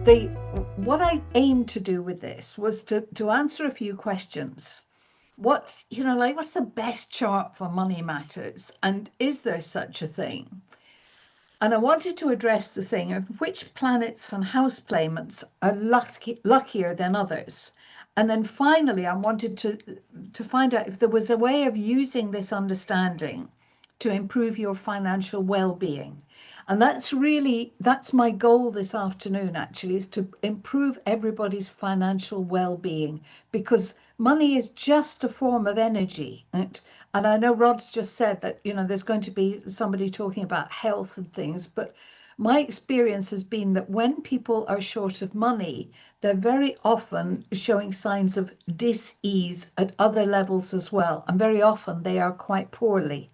What I aimed to do with this was to answer a few questions. What's the best chart for money matters, and is there such a thing? And I wanted to address the thing of which planets and house placements are luckier than others. And then finally, I wanted to find out if there was a way of using this understanding to improve your financial well-being. And that's my goal this afternoon, actually, is to improve everybody's financial well-being, because money is just a form of energy. And I know Rod's just said that, there's going to be somebody talking about health and things, but my experience has been that when people are short of money, they're very often showing signs of dis-ease at other levels as well. And very often they are quite poorly.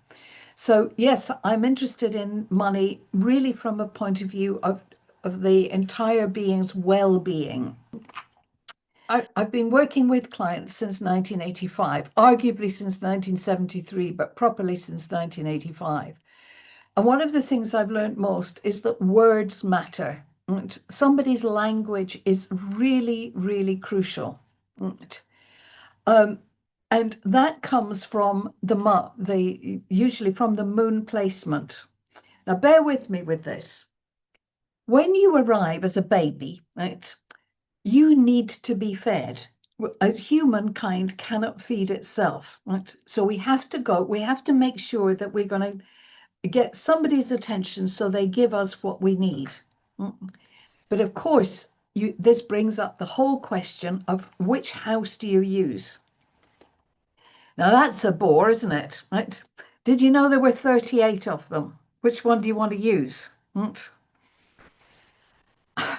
So yes, I'm interested in money really from a point of view of the entire being's well-being. I've been working with clients since 1985, arguably since 1973, but properly since 1985. And one of the things I've learned most is that words matter. Somebody's language is really, really crucial. And that comes from usually from the moon placement. Now, bear with me with this. When you arrive as a baby, right, you need to be fed. As humankind cannot feed itself, right? So we have to make sure that we're going to get somebody's attention so they give us what we need. But of course, this brings up the whole question of which house do you use? Now that's a bore, isn't it? Right? Did you know there were 38 of them? Which one do you want to use?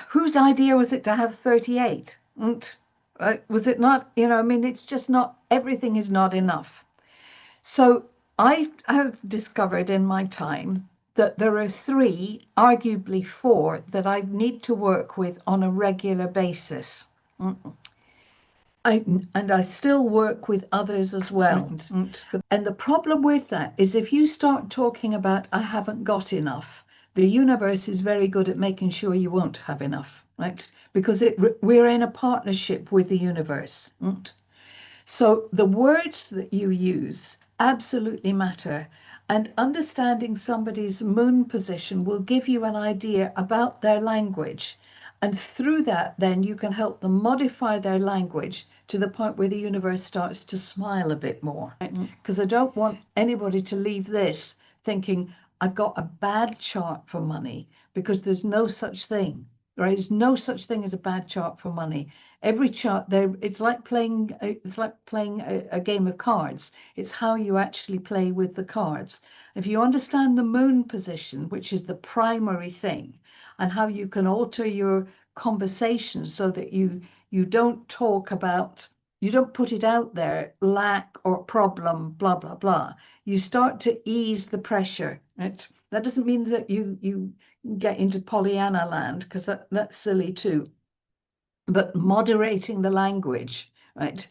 Whose idea was it to have 38? Was it not, it's just not, everything is not enough. So I have discovered in my time that there are 3, arguably 4, that I need to work with on a regular basis. I still work with others as well. And the problem with that is if you start talking about, I haven't got enough, the universe is very good at making sure you won't have enough, right? Because we're in a partnership with the universe. So the words that you use absolutely matter. And understanding somebody's moon position will give you an idea about their language. And through that, then you can help them modify their language to the point where the universe starts to smile a bit more. Because I don't want anybody to leave this thinking, I've got a bad chart for money, because there's no such thing, right? There's no such thing as a bad chart for money. Every chart there, it's like playing a game of cards. It's how you actually play with the cards. If you understand the moon position, which is the primary thing, and how you can alter your conversation so that you don't talk about, you don't put it out there, lack or problem, blah, blah, blah. You start to ease the pressure, right? That doesn't mean that you get into Pollyanna land, because that's silly too. But moderating the language, right,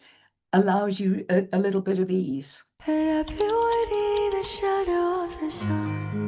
allows you a little bit of ease. And I've been waiting in the shadow of the sun.